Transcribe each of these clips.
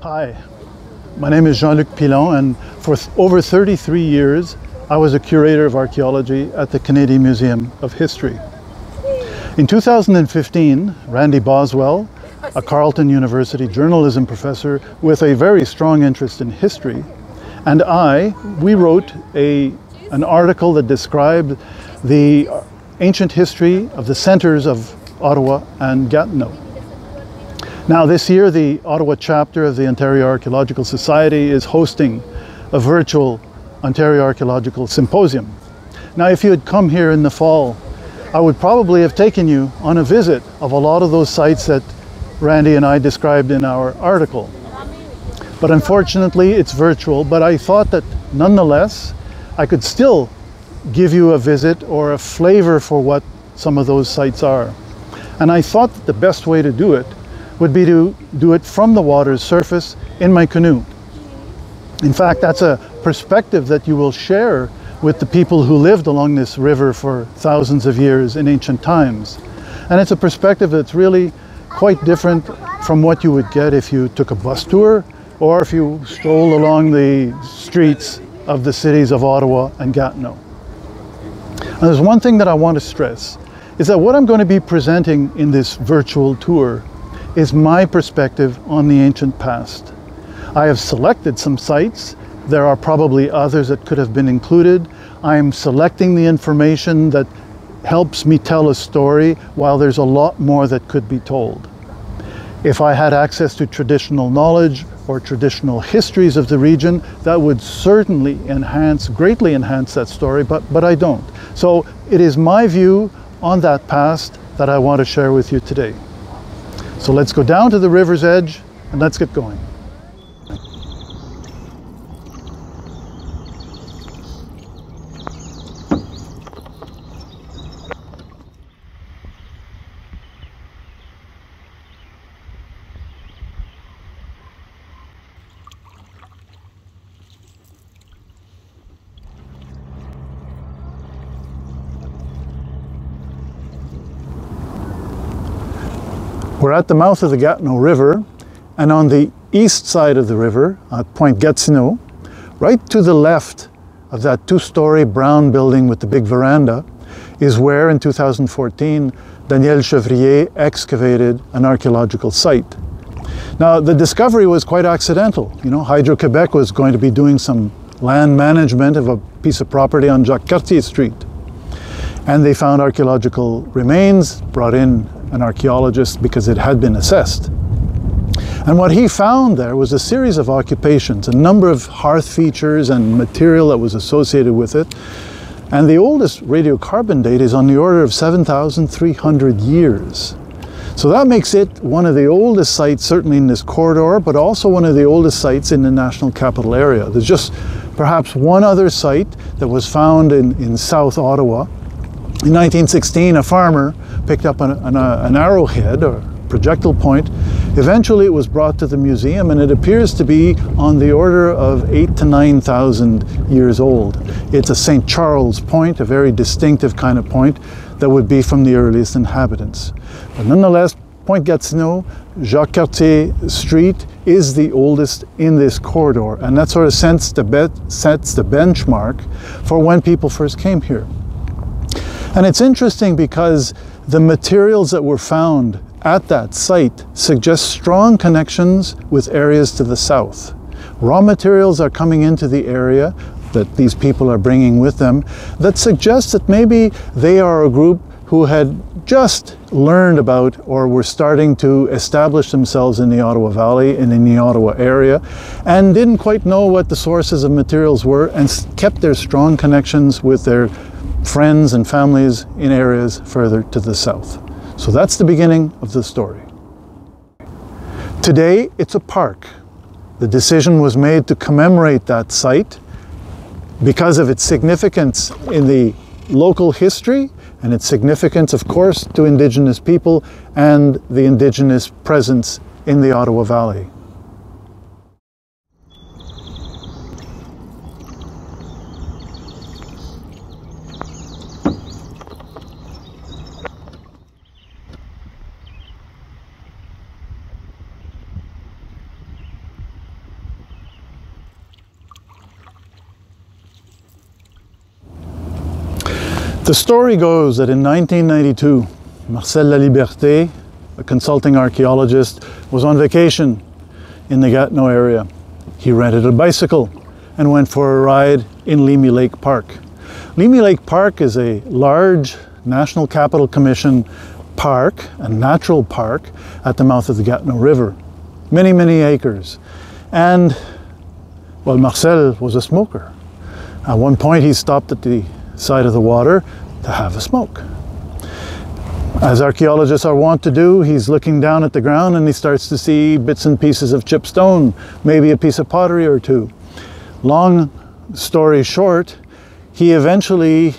Hi, my name is Jean-Luc Pilon, and for over 33 years I was a curator of archaeology at the Canadian Museum of History. In 2015, Randy Boswell, a Carleton University journalism professor with a very strong interest in history, and we wrote an article that described the ancient history of the centers of Ottawa and Gatineau. Now this year, the Ottawa chapter of the Ontario Archaeological Society is hosting a virtual Ontario Archaeological Symposium. Now if you had come here in the fall, I would probably have taken you on a visit of a lot of those sites that Randy and I described in our article. But unfortunately it's virtual, but I thought that nonetheless I could still give you a visit or a flavor for what some of those sites are. And I thought that the best way to do it would be to do it from the water's surface in my canoe. In fact, that's a perspective that you will share with the people who lived along this river for thousands of years in ancient times. And it's a perspective that's really quite different from what you would get if you took a bus tour or if you strolled along the streets of the cities of Ottawa and Gatineau. And there's one thing that I want to stress, is that what I'm going to be presenting in this virtual tour is my perspective on the ancient past. I have selected some sites. There are probably others that could have been included. I am selecting the information that helps me tell a story, while there's a lot more that could be told. If I had access to traditional knowledge or traditional histories of the region, that would certainly greatly enhance that story, but I don't. So it is my view on that past that I want to share with you today. So let's go down to the river's edge and let's get going. We're at the mouth of the Gatineau River, and on the east side of the river, at Point Gatineau, right to the left of that two-story brown building with the big veranda, is where in 2014 Daniel Chevrier excavated an archaeological site. Now the discovery was quite accidental. You know, Hydro-Quebec was going to be doing some land management of a piece of property on Jacques-Cartier Street. And they found archaeological remains, brought in an archaeologist because it had been assessed. And what he found there was a series of occupations, a number of hearth features and material that was associated with it. And the oldest radiocarbon date is on the order of 7,300 years. So that makes it one of the oldest sites, certainly in this corridor, but also one of the oldest sites in the National Capital Area. There's just perhaps one other site that was found in South Ottawa. In 1916, a farmer picked up an arrowhead or projectile point. Eventually it was brought to the museum, and it appears to be on the order of 8,000 to 9,000 years old. It's a St. Charles point, a very distinctive kind of point that would be from the earliest inhabitants. But nonetheless, Point Gatineau, Jacques-Cartier Street is the oldest in this corridor, and that sort of sets the benchmark for when people first came here. And it's interesting because the materials that were found at that site suggest strong connections with areas to the south. Raw materials are coming into the area that these people are bringing with them that suggests that maybe they are a group who had just learned about or were starting to establish themselves in the Ottawa Valley and in the Ottawa area, and didn't quite know what the sources of materials were, and kept their strong connections with their friends and families in areas further to the south. So that's the beginning of the story. Today it's a park. The decision was made to commemorate that site because of its significance in the local history and its significance, of course, to Indigenous people and the Indigenous presence in the Ottawa Valley. The story goes that in 1992, Marcel Laliberté, a consulting archaeologist, was on vacation in the Gatineau area. He rented a bicycle and went for a ride in Limy Lake Park. Limy Lake Park is a large National Capital Commission park, a natural park at the mouth of the Gatineau River. Many, many acres. And, well, Marcel was a smoker. At one point he stopped at the side of the water to have a smoke. As archaeologists are wont to do, he's looking down at the ground and he starts to see bits and pieces of chipped stone, maybe a piece of pottery or two. Long story short, he eventually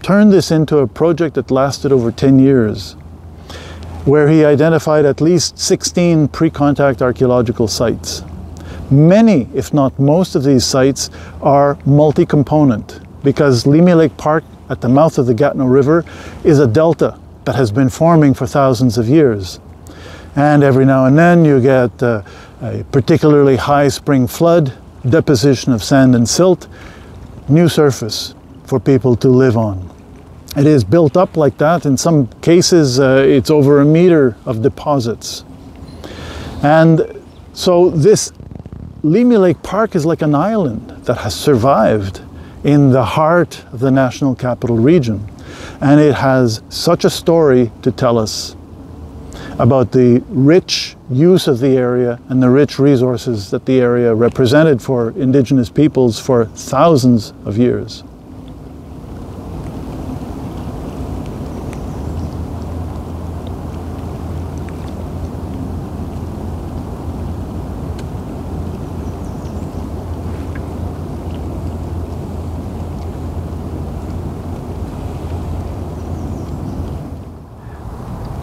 turned this into a project that lasted over 10 years, where he identified at least 16 pre-contact archaeological sites. Many, if not most of these sites are multi-component, because Limy Lake Park at the mouth of the Gatineau River is a delta that has been forming for thousands of years. And every now and then you get a particularly high spring flood, deposition of sand and silt, new surface for people to live on. It is built up like that. In some cases, it's over 1 meter of deposits. And so this Limy Lake Park is like an island that has survived in the heart of the National Capital Region. And it has such a story to tell us about the rich use of the area and the rich resources that the area represented for Indigenous peoples for thousands of years.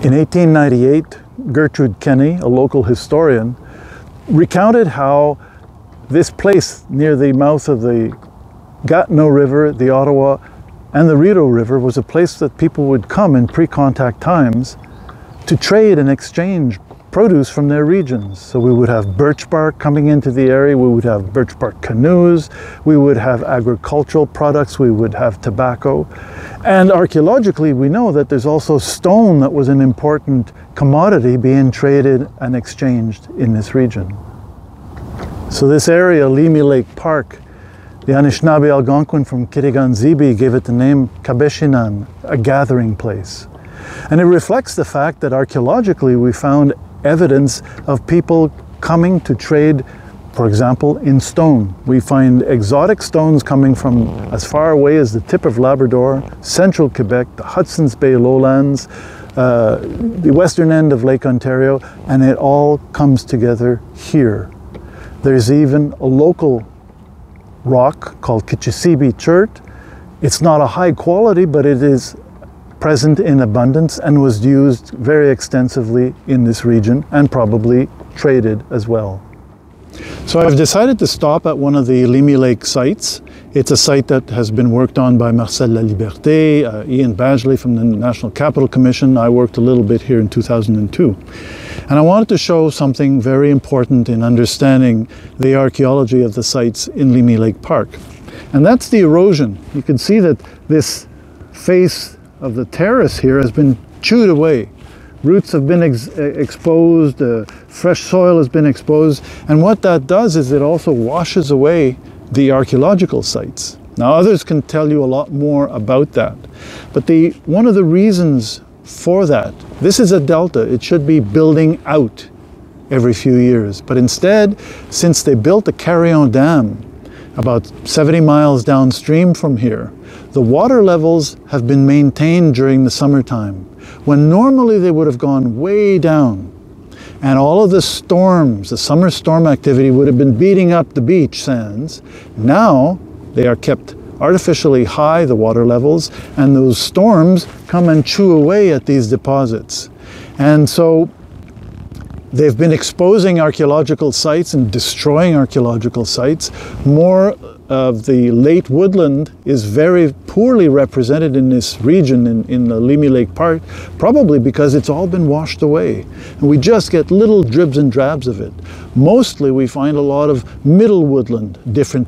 In 1898, Gertrude Kenny, a local historian, recounted how this place near the mouth of the Gatineau River, the Ottawa, and the Rideau River was a place that people would come in pre-contact times to trade and exchange produce from their regions. So we would have birch bark coming into the area, we would have birch bark canoes, we would have agricultural products, we would have tobacco. And archaeologically, we know that there's also stone that was an important commodity being traded and exchanged in this region. So this area, Limy Lake Park, the Anishinaabe Algonquin from Kitigan-Zibi gave it the name Kabeshinan, a gathering place. And it reflects the fact that archaeologically we found evidence of people coming to trade, for example, in stone. We find exotic stones coming from as far away as the tip of Labrador, central Quebec, the Hudson's Bay lowlands, the western end of Lake Ontario, and it all comes together here. There's even a local rock called Kichisibi chert. It's not a high quality, but it is present in abundance and was used very extensively in this region and probably traded as well. So I've decided to stop at one of the Limy Lake sites. It's a site that has been worked on by Marcel Laliberté, Ian Badgley from the National Capital Commission. I worked a little bit here in 2002. And I wanted to show something very important in understanding the archaeology of the sites in Limy Lake Park. And that's the erosion. You can see that this face of the terrace here has been chewed away. Roots have been exposed, fresh soil has been exposed, and what that does is it also washes away the archaeological sites. Now others can tell you a lot more about that, but one of the reasons for that, this is a delta, it should be building out every few years, but instead, since they built the Carillon Dam about 70 miles downstream from here, the water levels have been maintained during the summertime, when normally they would have gone way down. And all of the storms, the summer storm activity would have been beating up the beach sands. Now they are kept artificially high, the water levels, and those storms come and chew away at these deposits. And so they've been exposing archaeological sites and destroying archaeological sites. More of the late woodland is very poorly represented in this region in the Limy Lake Park, probably because it's all been washed away. And we just get little dribs and drabs of it. Mostly we find a lot of middle woodland, different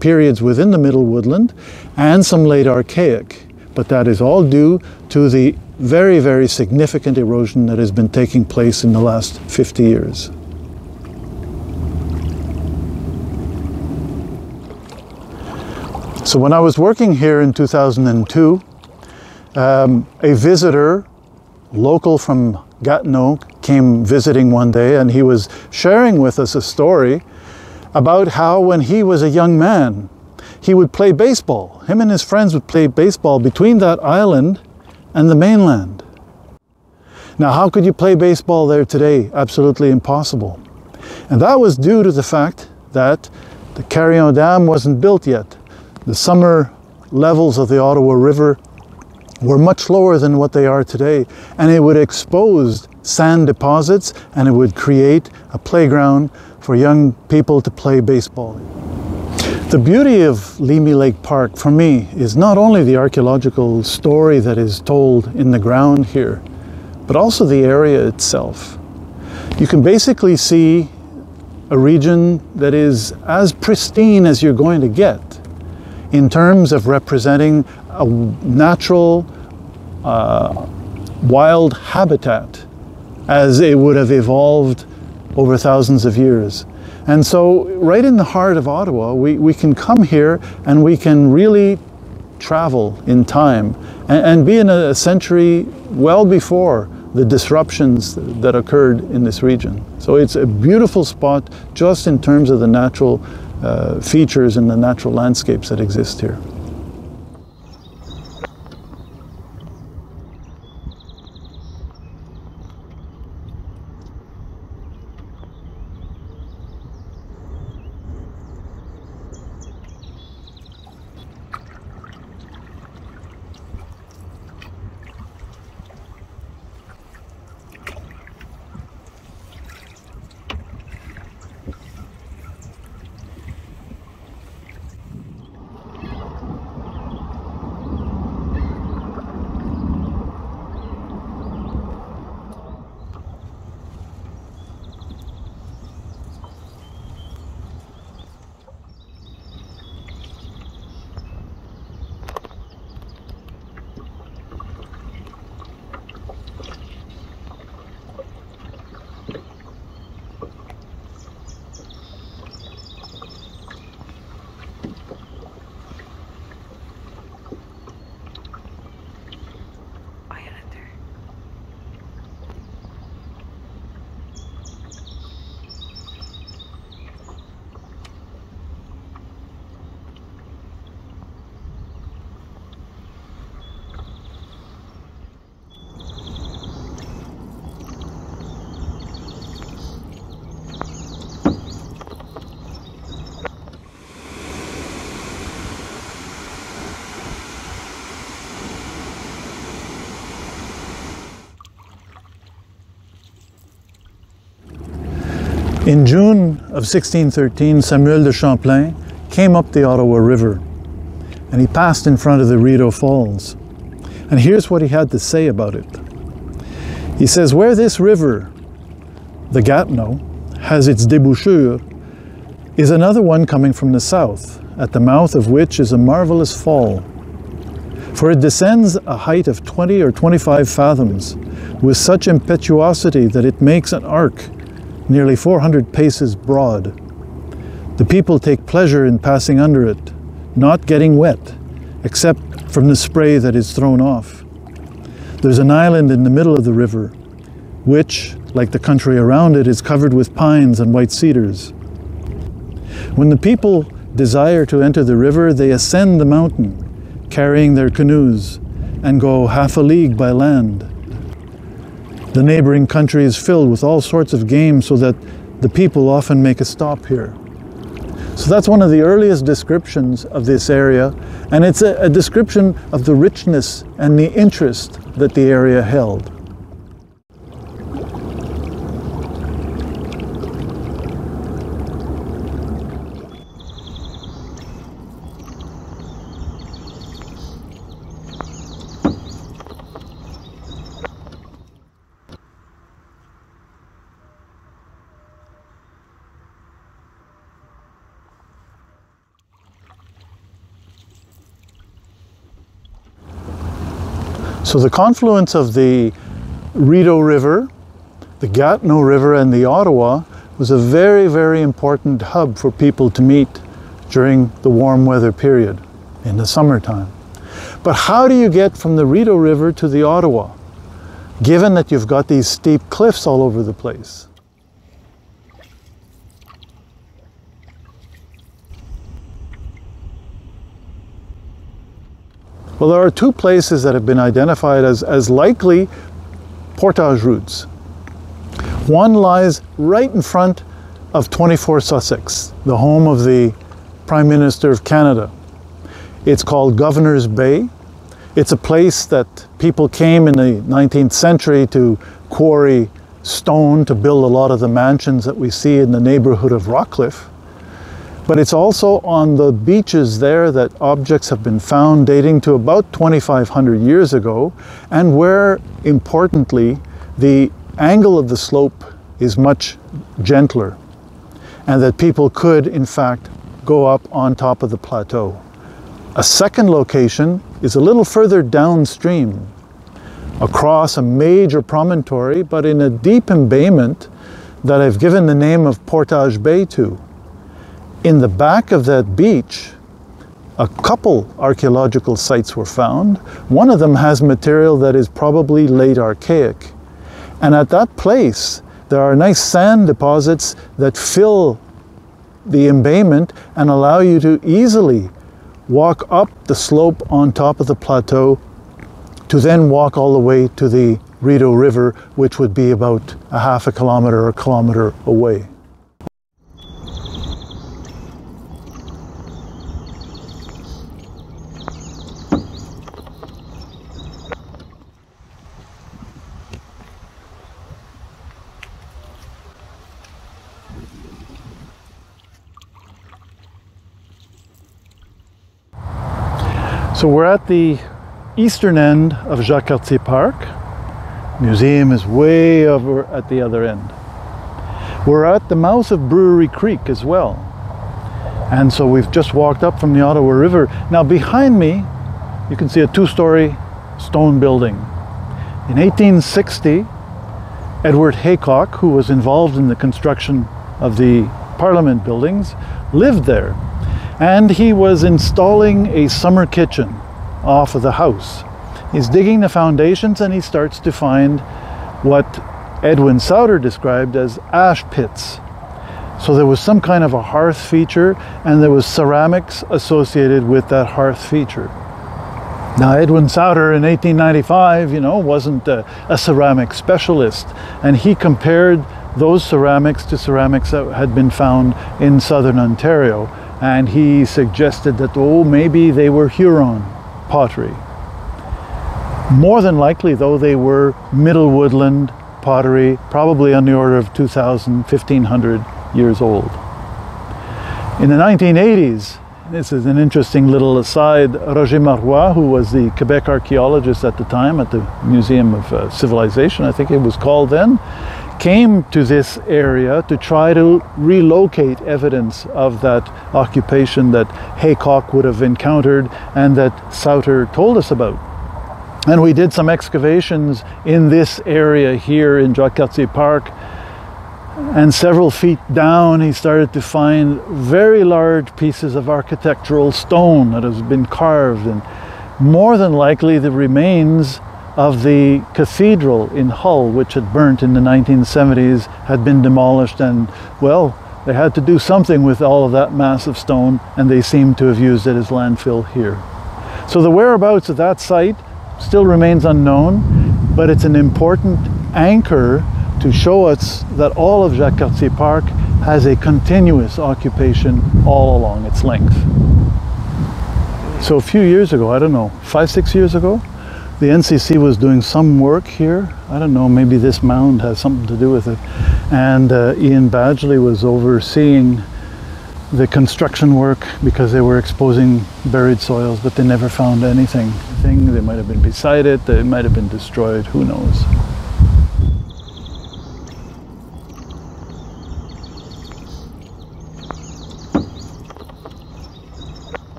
periods within the middle woodland, and some late archaic. but that is all due to the very, very significant erosion that has been taking place in the last 50 years. So when I was working here in 2002, a visitor, local from Gatineau, came visiting one day, and he was sharing with us a story about how when he was a young man, he would play baseball. Him and his friends would play baseball between that island and the mainland. Now, how could you play baseball there today? Absolutely impossible. And that was due to the fact that the Pagayant Dam wasn't built yet. The summer levels of the Ottawa River were much lower than what they are today, and it would expose sand deposits, and it would create a playground for young people to play baseball. The beauty of Limy Lake Park, for me, is not only the archaeological story that is told in the ground here, but also the area itself. You can basically see a region that is as pristine as you're going to get in terms of representing a natural wild habitat as it would have evolved over thousands of years. And so right in the heart of Ottawa, we can come here and we can really travel in time and be in a century well before the disruptions that occurred in this region. So it's a beautiful spot just in terms of the natural features and the natural landscapes that exist here. In June of 1613, Samuel de Champlain came up the Ottawa River, and he passed in front of the Rideau Falls. And here's what he had to say about it. He says, where this river, the Gatineau, has its débouchure, is another one coming from the south, at the mouth of which is a marvelous fall. For it descends a height of 20 or 25 fathoms, with such impetuosity that it makes an arc nearly 400 paces broad. The people take pleasure in passing under it, not getting wet, except from the spray that is thrown off. There's an island in the middle of the river, which, like the country around it, is covered with pines and white cedars. When the people desire to enter the river, they ascend the mountain, carrying their canoes, and go half a league by land. The neighboring country is filled with all sorts of game, so that the people often make a stop here. So that's one of the earliest descriptions of this area, and it's a description of the richness and the interest that the area held. So the confluence of the Rideau River, the Gatineau River, and the Ottawa was a very, very important hub for people to meet during the warm weather period in the summertime. But how do you get from the Rideau River to the Ottawa, given that you've got these steep cliffs all over the place? Well, there are two places that have been identified as likely portage routes. One lies right in front of 24 Sussex, the home of the Prime Minister of Canada. It's called Governor's Bay. It's a place that people came in the 19th century to quarry stone to build a lot of the mansions that we see in the neighborhood of Rockcliffe. But it's also on the beaches there that objects have been found dating to about 2,500 years ago, and where, importantly, the angle of the slope is much gentler, and that people could, in fact, go up on top of the plateau. A second location is a little further downstream, across a major promontory, but in a deep embayment that I've given the name of Portage Bay to. In the back of that beach, a couple archaeological sites were found. One of them has material that is probably late Archaic. And at that place, there are nice sand deposits that fill the embayment and allow you to easily walk up the slope on top of the plateau to then walk all the way to the Rideau River, which would be about a half a kilometer or a kilometer away. So we're at the eastern end of Jacques-Cartier Park. Museum is way over at the other end. We're at the mouth of Brewery Creek as well. And so we've just walked up from the Ottawa River. Now behind me, you can see a two-story stone building. In 1860, Edward Haycock, who was involved in the construction of the Parliament buildings, lived there. And he was installing a summer kitchen off of the house. He's digging the foundations and he starts to find what Edwin Souter described as ash pits. So there was some kind of a hearth feature, and there was ceramics associated with that hearth feature. Now Edwin Souter in 1895, wasn't a ceramic specialist, and he compared those ceramics to ceramics that had been found in southern Ontario. And he suggested that, maybe they were Huron pottery. More than likely, though, they were Middle Woodland pottery, probably on the order of 2,000, 1,500 years old. In the 1980s, this is an interesting little aside, Roger Marois, who was the Quebec archaeologist at the time at the Museum of Civilization, I think it was called then, came to this area to try to relocate evidence of that occupation that Haycock would have encountered and that Souter told us about. And we did some excavations in this area here in Jacques-Cartier Park, and several feet down he started to find very large pieces of architectural stone that has been carved, and more than likely the remains of the cathedral in Hull, which had burnt in the 1970s, had been demolished, and well, they had to do something with all of that massive stone, and they seem to have used it as landfill here. So the whereabouts of that site still remains unknown, but it's an important anchor to show us that all of Jacques-Cartier Park has a continuous occupation all along its length. So a few years ago, I don't know, 5-6 years ago, the NCC was doing some work here. I don't know, maybe this mound has something to do with it. And Ian Badgley was overseeing the construction work because they were exposing buried soils, but they never found anything. They might have been beside it, they might have been destroyed, who knows.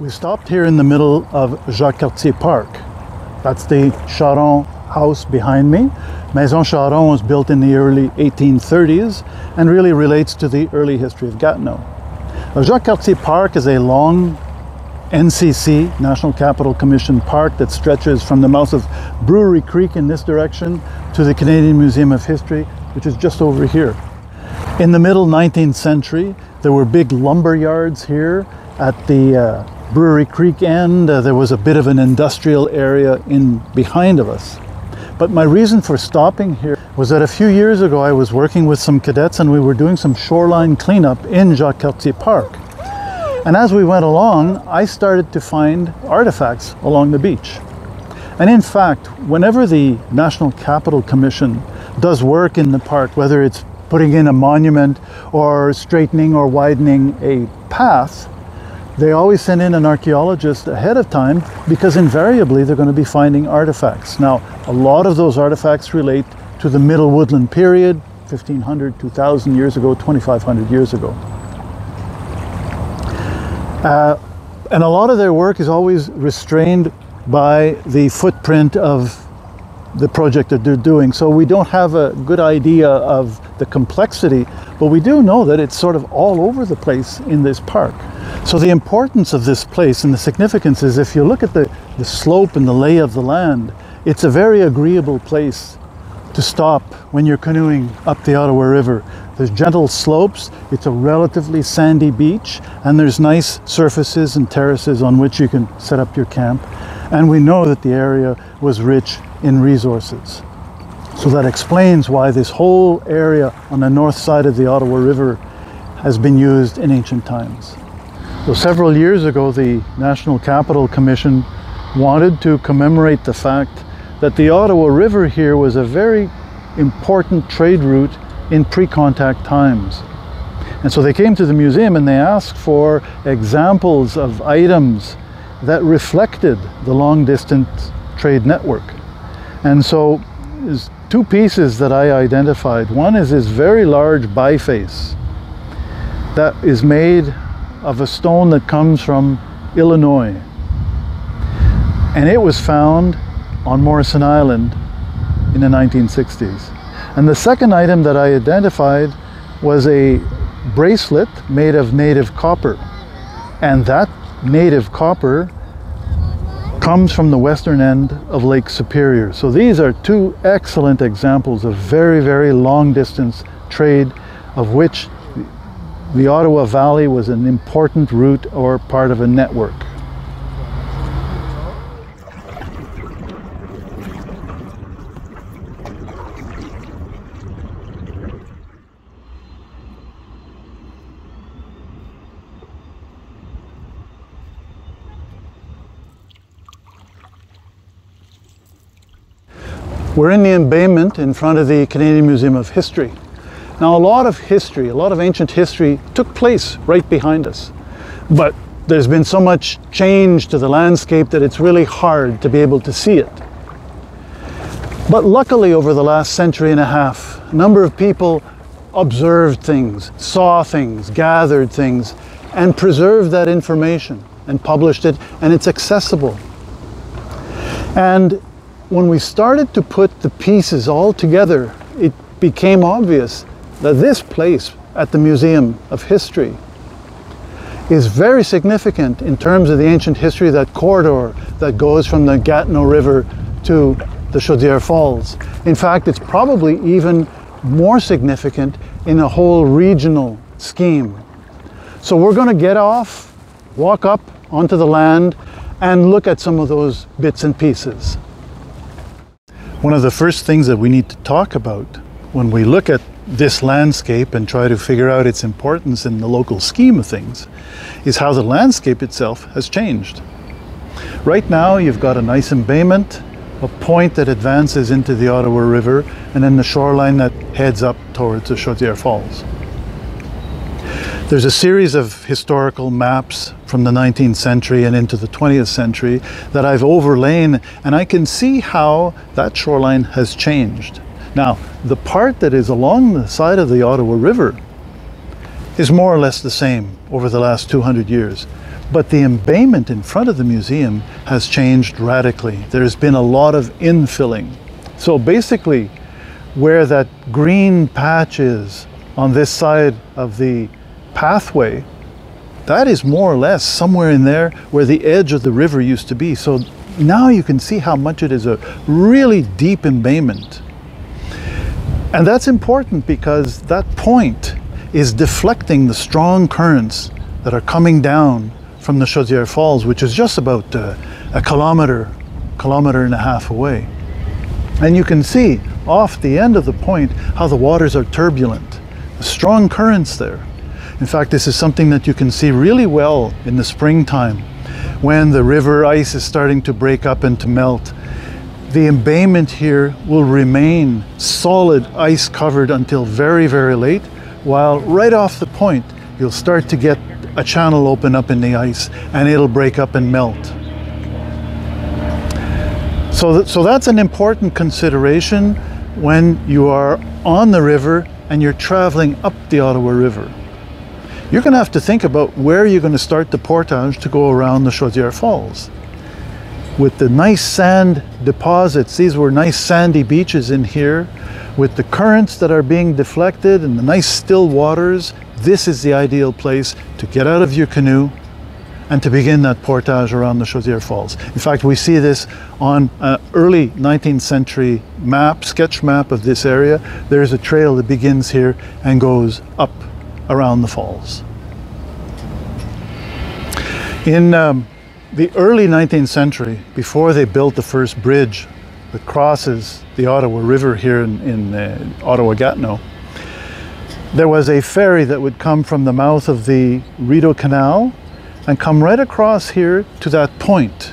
We stopped here in the middle of Jacques Cartier Park. That's the Charon house behind me. Maison Charon was built in the early 1830s and really relates to the early history of Gatineau. Now, Jacques Cartier Park is a long NCC, National Capital Commission park that stretches from the mouth of Brewery Creek in this direction to the Canadian Museum of History, which is just over here. In the middle 19th century, there were big lumber yards here at the Brewery Creek end. There was a bit of an industrial area in behind of us. But my reason for stopping here was that a few years ago I was working with some cadets and we were doing some shoreline cleanup in Jacques Cartier Park. And as we went along, I started to find artifacts along the beach. And in fact, whenever the National Capital Commission does work in the park, whether it's putting in a monument or straightening or widening a path, they always send in an archaeologist ahead of time because invariably they're going to be finding artifacts. Now, a lot of those artifacts relate to the Middle Woodland period, 1500, 2000 years ago, 2500 years ago. And a lot of their work is always restrained by the footprint of the project that they're doing. So we don't have a good idea of the complexity, but we do know that it's sort of all over the place in this park. So the importance of this place and the significance is if you look at the slope and the lay of the land, it's a very agreeable place to stop when you're canoeing up the Ottawa River. There's gentle slopes, it's a relatively sandy beach, and there's nice surfaces and terraces on which you can set up your camp. And we know that the area was rich in resources. So that explains why this whole area on the north side of the Ottawa River has been used in ancient times. So several years ago, the National Capital Commission wanted to commemorate the fact that the Ottawa River here was a very important trade route in pre-contact times. And so they came to the museum and they asked for examples of items that reflected the long-distance trade network. And so there's two pieces that I identified. One is this very large biface that is made of a stone that comes from Illinois. And it was found on Morrison Island in the 1960s. And the second item that I identified was a bracelet made of native copper. And that native copper comes from the western end of Lake Superior. So these are two excellent examples of very, very long distance trade, of which the Ottawa Valley was an important route or part of a network. We're in the embayment in front of the Canadian Museum of History. Now, a lot of history, a lot of ancient history took place right behind us. But there's been so much change to the landscape that it's really hard to be able to see it. But luckily, over the last century and a half, a number of people observed things, saw things, gathered things, and preserved that information and published it, and it's accessible. And when we started to put the pieces all together, it became obvious that this place at the Museum of History is very significant in terms of the ancient history of that corridor that goes from the Gatineau River to the Chaudière Falls. In fact, it's probably even more significant in a whole regional scheme. So we're going to get off, walk up onto the land, and look at some of those bits and pieces. One of the first things that we need to talk about when we look at this landscape and try to figure out its importance in the local scheme of things is how the landscape itself has changed. Right now you've got a nice embayment, a point that advances into the Ottawa River, and then the shoreline that heads up towards the Chaudière Falls. There's a series of historical maps from the 19th century and into the 20th century that I've overlain, and I can see how that shoreline has changed. Now, the part that is along the side of the Ottawa River is more or less the same over the last 200 years. But the embayment in front of the museum has changed radically. There's been a lot of infilling. So basically, where that green patch is on this side of the pathway, that is more or less somewhere in there where the edge of the river used to be. So now you can see how much it is a really deep embayment. And that's important because that point is deflecting the strong currents that are coming down from the Chaudière Falls, which is just about a kilometer and a half away. And you can see off the end of the point how the waters are turbulent, strong currents there. In fact, this is something that you can see really well in the springtime when the river ice is starting to break up and to melt. The embayment here will remain solid ice covered until very, very late, while right off the point you'll start to get a channel open up in the ice and it'll break up and melt. So that's an important consideration when you are on the river and you're traveling up the Ottawa River. You're going to have to think about where you're going to start the portage to go around the Chaudière Falls. With the nice sand deposits, these were nice sandy beaches in here, with the currents that are being deflected and the nice still waters, this is the ideal place to get out of your canoe and to begin that portage around the Chaudière Falls. In fact, we see this on an early 19th century map, sketch map of this area. There's a trail that begins here and goes up around the falls. In the early 19th century, before they built the first bridge that crosses the Ottawa River here in Ottawa-Gatineau, there was a ferry that would come from the mouth of the Rideau Canal and come right across here to that point.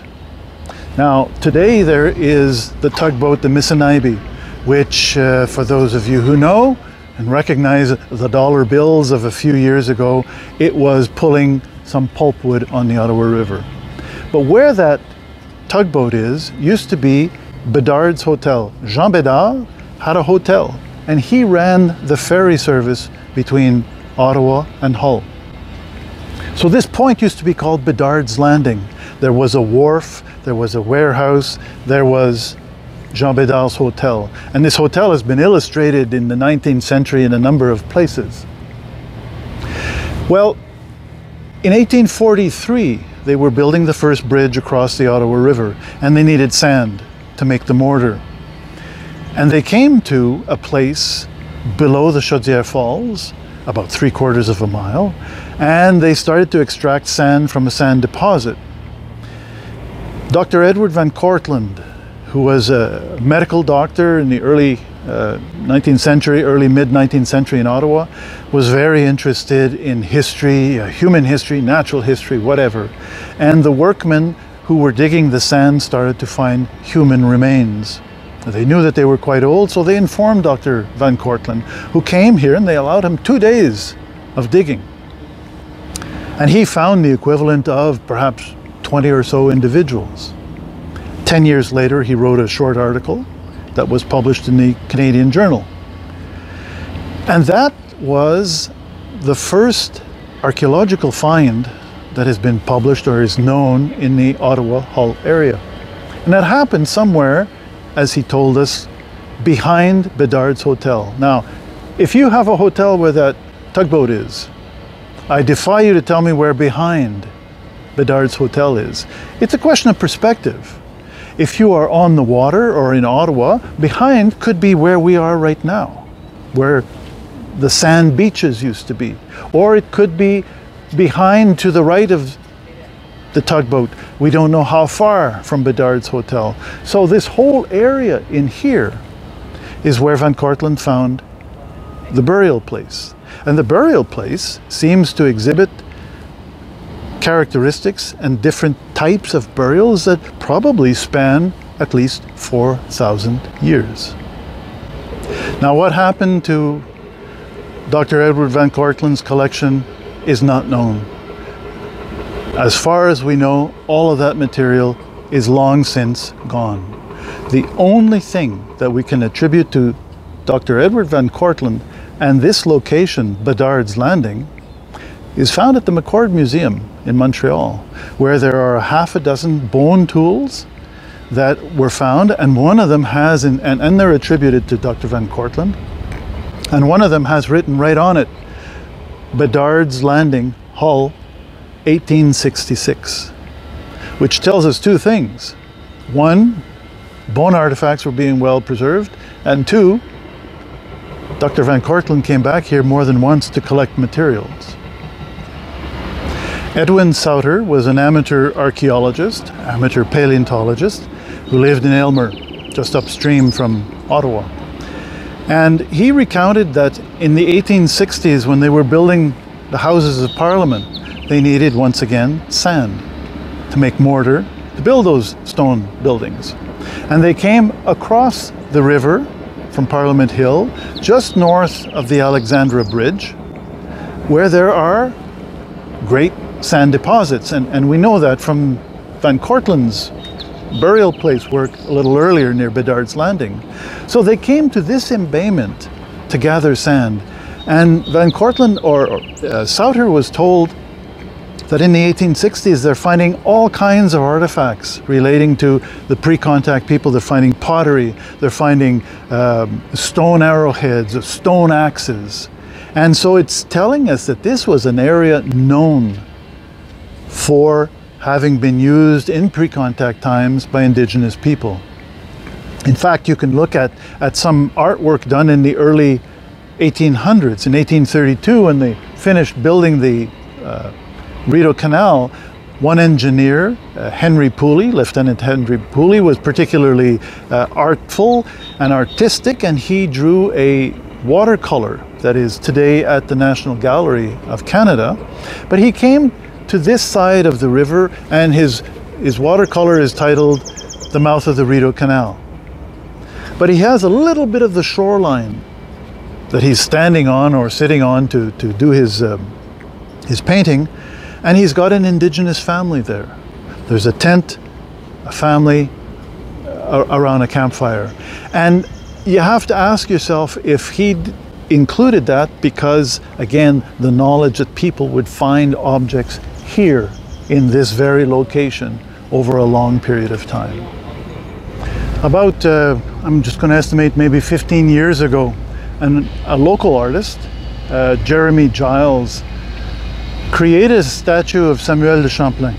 Now, today there is the tugboat, the Missinaibi, which for those of you who know and recognize the dollar bills of a few years ago, it was pulling some pulpwood on the Ottawa River. But where that tugboat is used to be Bedard's Hotel. Jean Bedard had a hotel and he ran the ferry service between Ottawa and Hull. So this point used to be called Bedard's Landing. There was a wharf, there was a warehouse, there was Jean Bedard's Hotel. And this hotel has been illustrated in the 19th century in a number of places. Well, in 1843, they were building the first bridge across the Ottawa River, and they needed sand to make the mortar. And they came to a place below the Chaudière Falls, about 3/4 of a mile, and they started to extract sand from a sand deposit. Dr. Edward Van Cortlandt, who was a medical doctor in the early 19th century, early mid-19th century in Ottawa, was very interested in history, human history, natural history, whatever. And the workmen who were digging the sand started to find human remains. They knew that they were quite old, so they informed Dr. Van Cortlandt, who came here, and they allowed him 2 days of digging. And he found the equivalent of perhaps 20 or so individuals. 10 years later, he wrote a short article that was published in the Canadian Journal. And that was the first archaeological find that has been published or is known in the Ottawa-Hull area. And that happened somewhere, as he told us, behind Bedard's Hotel. Now, if you have a hotel where that tugboat is, I defy you to tell me where behind Bedard's Hotel is. It's a question of perspective. If you are on the water or in Ottawa, behind could be where we are right now, where the sand beaches used to be. Or it could be behind to the right of the tugboat. We don't know how far from Bedard's Hotel. So this whole area in here is where Van Cortlandt found the burial place. And the burial place seems to exhibit characteristics and different types of burials that probably span at least 4,000 years. Now, what happened to Dr. Edward Van Cortlandt's collection is not known. As far as we know, all of that material is long since gone. The only thing that we can attribute to Dr. Edward Van Cortlandt and this location, Bedard's Landing, is found at the McCord Museum in Montreal, where there are half a dozen bone tools that were found, and one of them has, and they're attributed to Dr. Van Cortlandt, and one of them has written right on it, Bedard's Landing, Hull, 1866, which tells us two things. One, bone artifacts were being well preserved, and two, Dr. Van Cortlandt came back here more than once to collect materials. Edwin Souter was an amateur archaeologist, amateur paleontologist, who lived in Aylmer, just upstream from Ottawa. And he recounted that in the 1860s, when they were building the Houses of Parliament, they needed, once again, sand to make mortar to build those stone buildings. And they came across the river from Parliament Hill, just north of the Alexandra Bridge, where there are great sand deposits. And we know that from Van Cortlandt's burial place work a little earlier near Bedard's Landing. So they came to this embayment to gather sand. And Van Cortlandt, or Souter, was told that in the 1860s they're finding all kinds of artifacts relating to the pre-contact people. They're finding pottery, they're finding stone arrowheads, stone axes. And so it's telling us that this was an area known for having been used in pre-contact times by Indigenous people. In fact, you can look at some artwork done in the early 1800s. In 1832, when they finished building the Rideau Canal, one engineer, Henry Pooley, Lieutenant Henry Pooley, was particularly artful and artistic, and he drew a watercolor that is today at the National Gallery of Canada. But he came to this side of the river, and his watercolor is titled The Mouth of the Rideau Canal. But he has a little bit of the shoreline that he's standing on or sitting on to do his painting, and he's got an Indigenous family there. There's a tent, a family around a campfire. And you have to ask yourself if he'd included that because, again, the knowledge that people would find objects here in this very location over a long period of time. About, I'm just going to estimate maybe 15 years ago, a local artist, Jeremy Giles, created a statue of Samuel de Champlain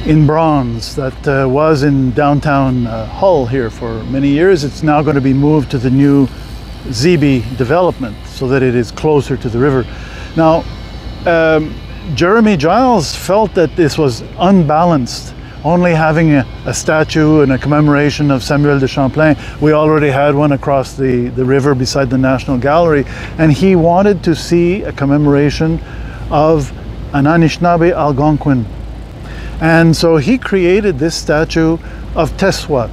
in bronze that was in downtown Hull here for many years. It's now going to be moved to the new ZB development so that it is closer to the river. Now, Jeremy Giles felt that this was unbalanced, only having a statue and a commemoration of Samuel de Champlain. We already had one across the river beside the National Gallery, and he wanted to see a commemoration of an Anishinaabe Algonquin. And so he created this statue of Tesswat.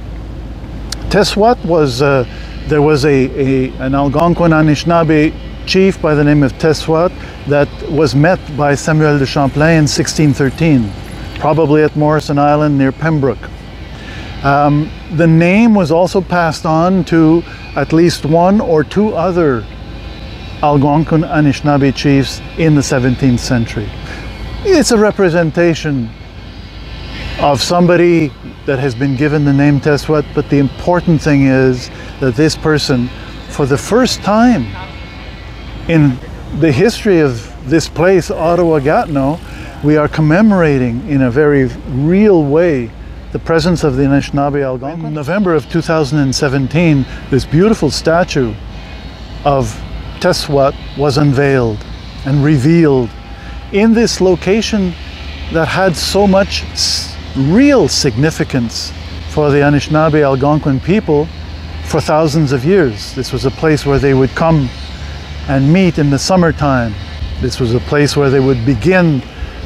Tesswat was, there was an Algonquin Anishinaabe chief by the name of Tesswat that was met by Samuel de Champlain in 1613, probably at Morrison Island near Pembroke. The name was also passed on to at least one or two other Algonquin Anishinaabe chiefs in the 17th century. It's a representation of somebody that has been given the name Tesswat, but the important thing is that this person, for the first time in the history of this place, Ottawa, Gatineau, we are commemorating in a very real way the presence of the Anishinaabe Algonquin. In November of 2017, this beautiful statue of Tesswat was unveiled and revealed in this location that had so much real significance for the Anishinaabe Algonquin people for thousands of years. This was a place where they would come and meet in the summertime. This was a place where they would begin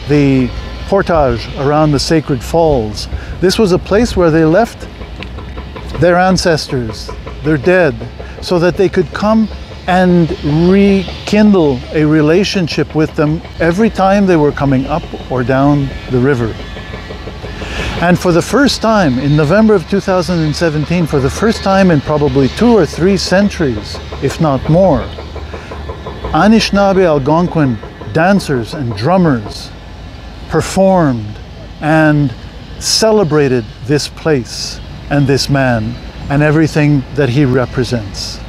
the portage around the sacred falls. This was a place where they left their ancestors, their dead, so that they could come and rekindle a relationship with them every time they were coming up or down the river. And for the first time, in November of 2017, for the first time in probably 2 or 3 centuries, if not more, Anishinaabe Algonquin dancers and drummers performed and celebrated this place and this man and everything that he represents.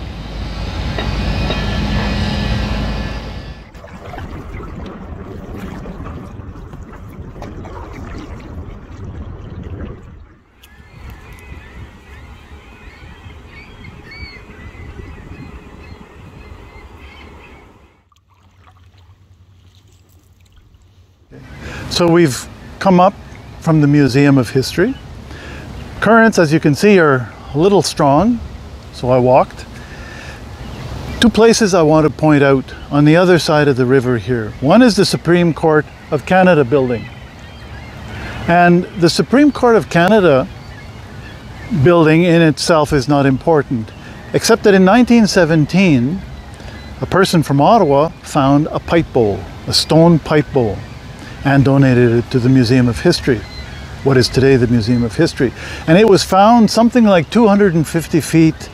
So we've come up from the Museum of History. Currents, as you can see, are a little strong, so I walked. Two places I want to point out on the other side of the river here. One is the Supreme Court of Canada building. And the Supreme Court of Canada building in itself is not important, except that in 1917, a person from Ottawa found a pipe bowl, a stone pipe bowl, and donated it to the Museum of History, what is today the Museum of History. And it was found something like 250 feet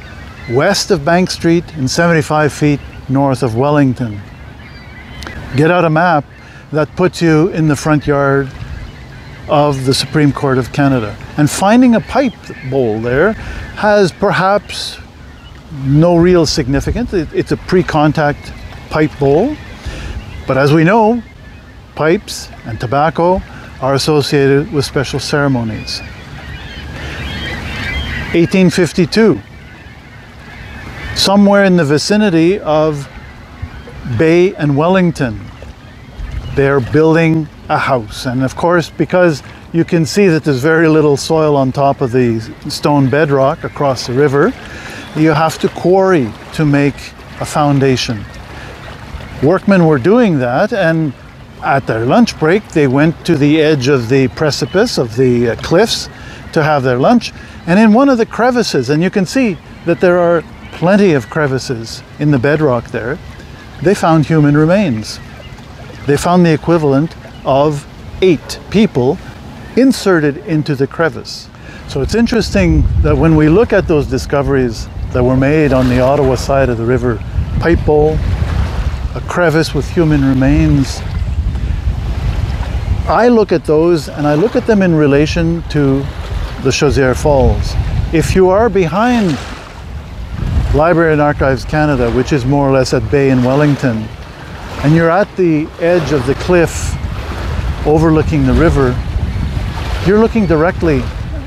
west of Bank Street and 75 feet north of Wellington. Get out a map, that puts you in the front yard of the Supreme Court of Canada. And finding a pipe bowl there has perhaps no real significance. It's a pre-contact pipe bowl, but as we know, pipes and tobacco are associated with special ceremonies. 1852, somewhere in the vicinity of Bay and Wellington, they're building a house. And of course, because you can see that there's very little soil on top of the stone bedrock across the river, you have to quarry to make a foundation. Workmen were doing that, and at their lunch break, they went to the edge of the precipice of the cliffs to have their lunch. And in one of the crevices, and you can see that there are plenty of crevices in the bedrock there, they found human remains. They found the equivalent of 8 people inserted into the crevice. So it's interesting that when we look at those discoveries that were made on the Ottawa side of the river, pipe bowl, a crevice with human remains, I look at those and I look at them in relation to the Chaudière Falls. If you are behind Library and Archives Canada, which is more or less at Bay in Wellington, and you're at the edge of the cliff overlooking the river, you're looking directly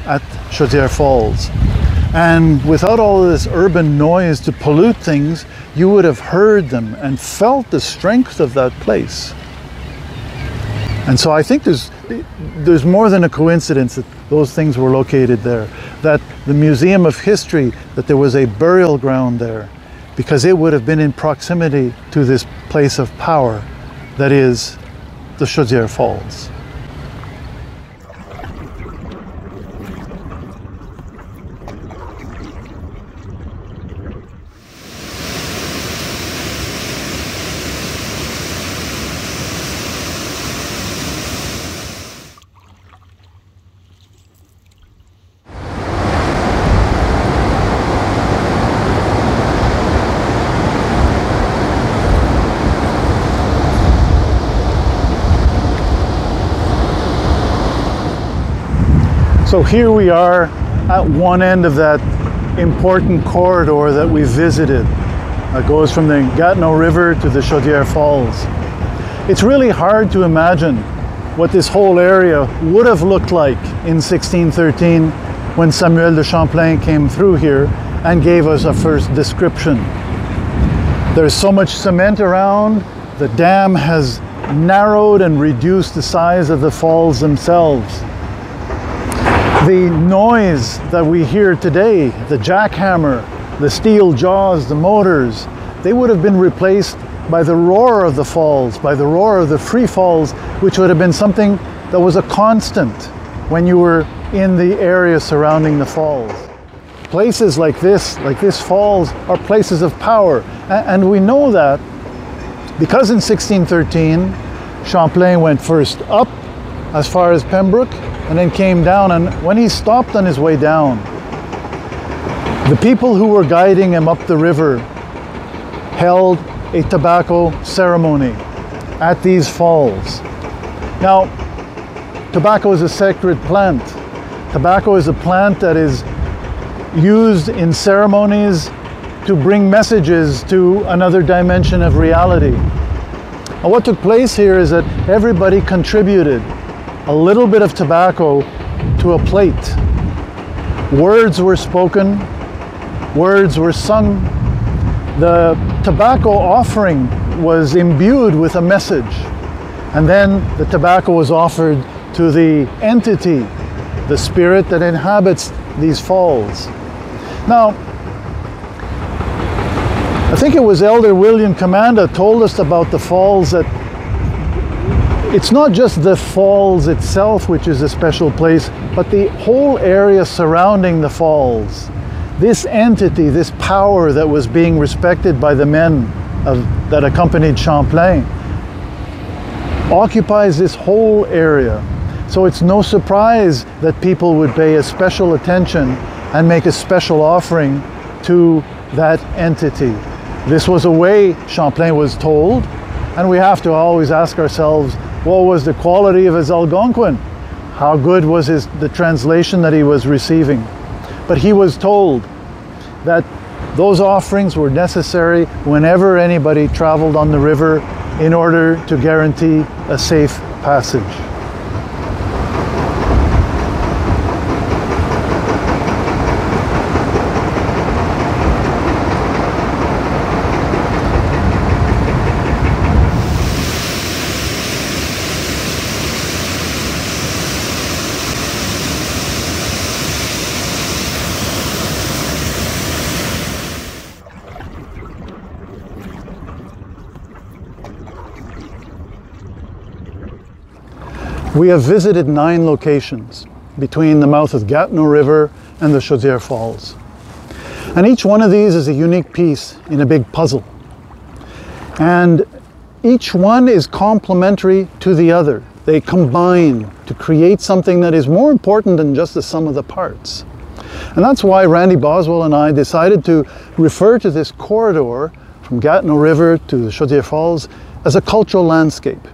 at Chaudière Falls. And without all of this urban noise to pollute things, you would have heard them and felt the strength of that place. And so I think there's more than a coincidence that those things were located there, that the Museum of History, that there was a burial ground there, because it would have been in proximity to this place of power that is the Chaudière Falls. So here we are at one end of that important corridor that we visited. It goes from the Gatineau River to the Chaudière Falls. It's really hard to imagine what this whole area would have looked like in 1613 when Samuel de Champlain came through here and gave us a first description. There's so much cement around, the dam has narrowed and reduced the size of the falls themselves. The noise that we hear today, the jackhammer, the steel jaws, the motors, they would have been replaced by the roar of the falls, by the roar of the free falls, which would have been something that was a constant when you were in the area surrounding the falls. Places like this falls, are places of power. And we know that because in 1613, Champlain went first up as far as Pembroke, and then came down, and when he stopped on his way down, the people who were guiding him up the river held a tobacco ceremony. at these falls. Now, tobacco is a sacred plant. Tobacco is a plant that is used in ceremonies to bring messages to another dimension of reality. And what took place here is that everybody contributed a little bit of tobacco to a plate. Words were spoken, words were sung. The tobacco offering was imbued with a message. And then the tobacco was offered to the entity, the spirit that inhabits these falls. Now, I think it was Elder William Commanda told us about the falls, that it's not just the falls itself which is a special place, but the whole area surrounding the falls. This entity, this power that was being respected by the men that accompanied Champlain, occupies this whole area. So it's no surprise that people would pay a special attention and make a special offering to that entity. This was a way Champlain was told, and we have to always ask ourselves, what was the quality of his Algonquin? How good was the translation that he was receiving? But he was told that those offerings were necessary whenever anybody traveled on the river in order to guarantee a safe passage. We have visited 9 locations between the mouth of the Gatineau River and the Chaudière Falls. And each one of these is a unique piece in a big puzzle. And each one is complementary to the other. They combine to create something that is more important than just the sum of the parts. And that's why Randy Boswell and I decided to refer to this corridor from Gatineau River to the Chaudière Falls as a cultural landscape.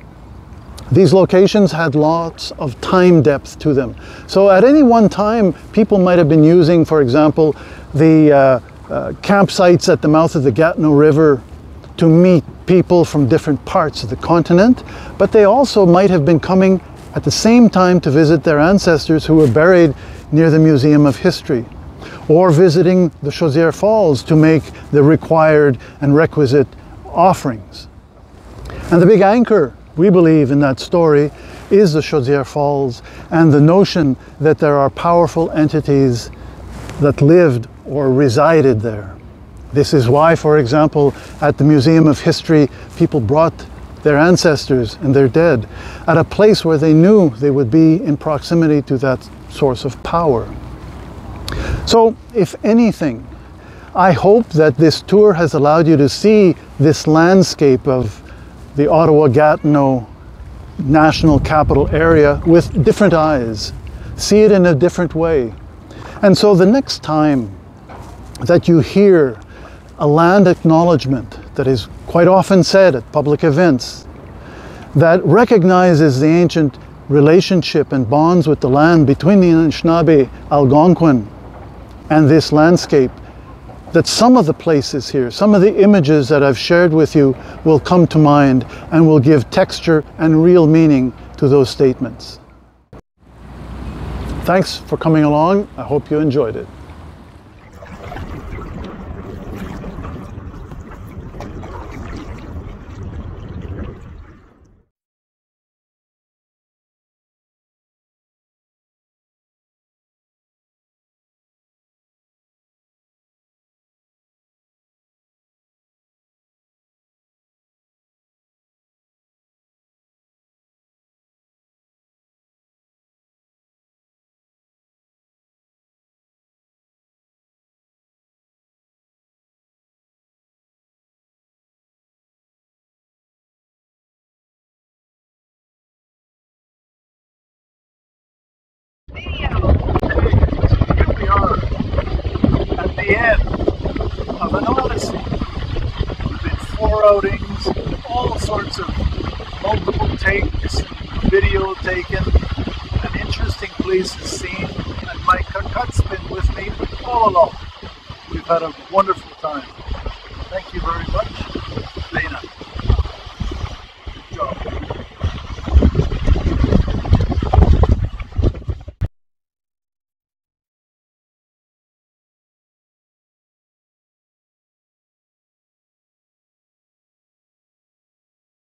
These locations had lots of time depth to them. So at any one time, people might have been using, for example, the campsites at the mouth of the Gatineau River to meet people from different parts of the continent, but they also might have been coming at the same time to visit their ancestors who were buried near the Museum of History, or visiting the Chaudière Falls to make the required and requisite offerings. And the big anchor, we believe, in that story is the Chaudière Falls and the notion that there are powerful entities that lived or resided there. This is why, for example, at the Museum of History, people brought their ancestors and their dead at a place where they knew they would be in proximity to that source of power. So, if anything, I hope that this tour has allowed you to see this landscape of the Ottawa-Gatineau National Capital Area with different eyes. See it in a different way. And so the next time that you hear a land acknowledgement that is quite often said at public events that recognizes the ancient relationship and bonds with the land between the Anishinaabe Algonquin and this landscape, that some of the places here, some of the images that I've shared with you will come to mind and will give texture and real meaning to those statements. Thanks for coming along. I hope you enjoyed it. Here we are at the end of an odyssey. We've been 4 outings, all sorts of multiple takes, video taken, and interesting places seen, and my Kakut's been with me all along. We've had a wonderful time. Thank you very much.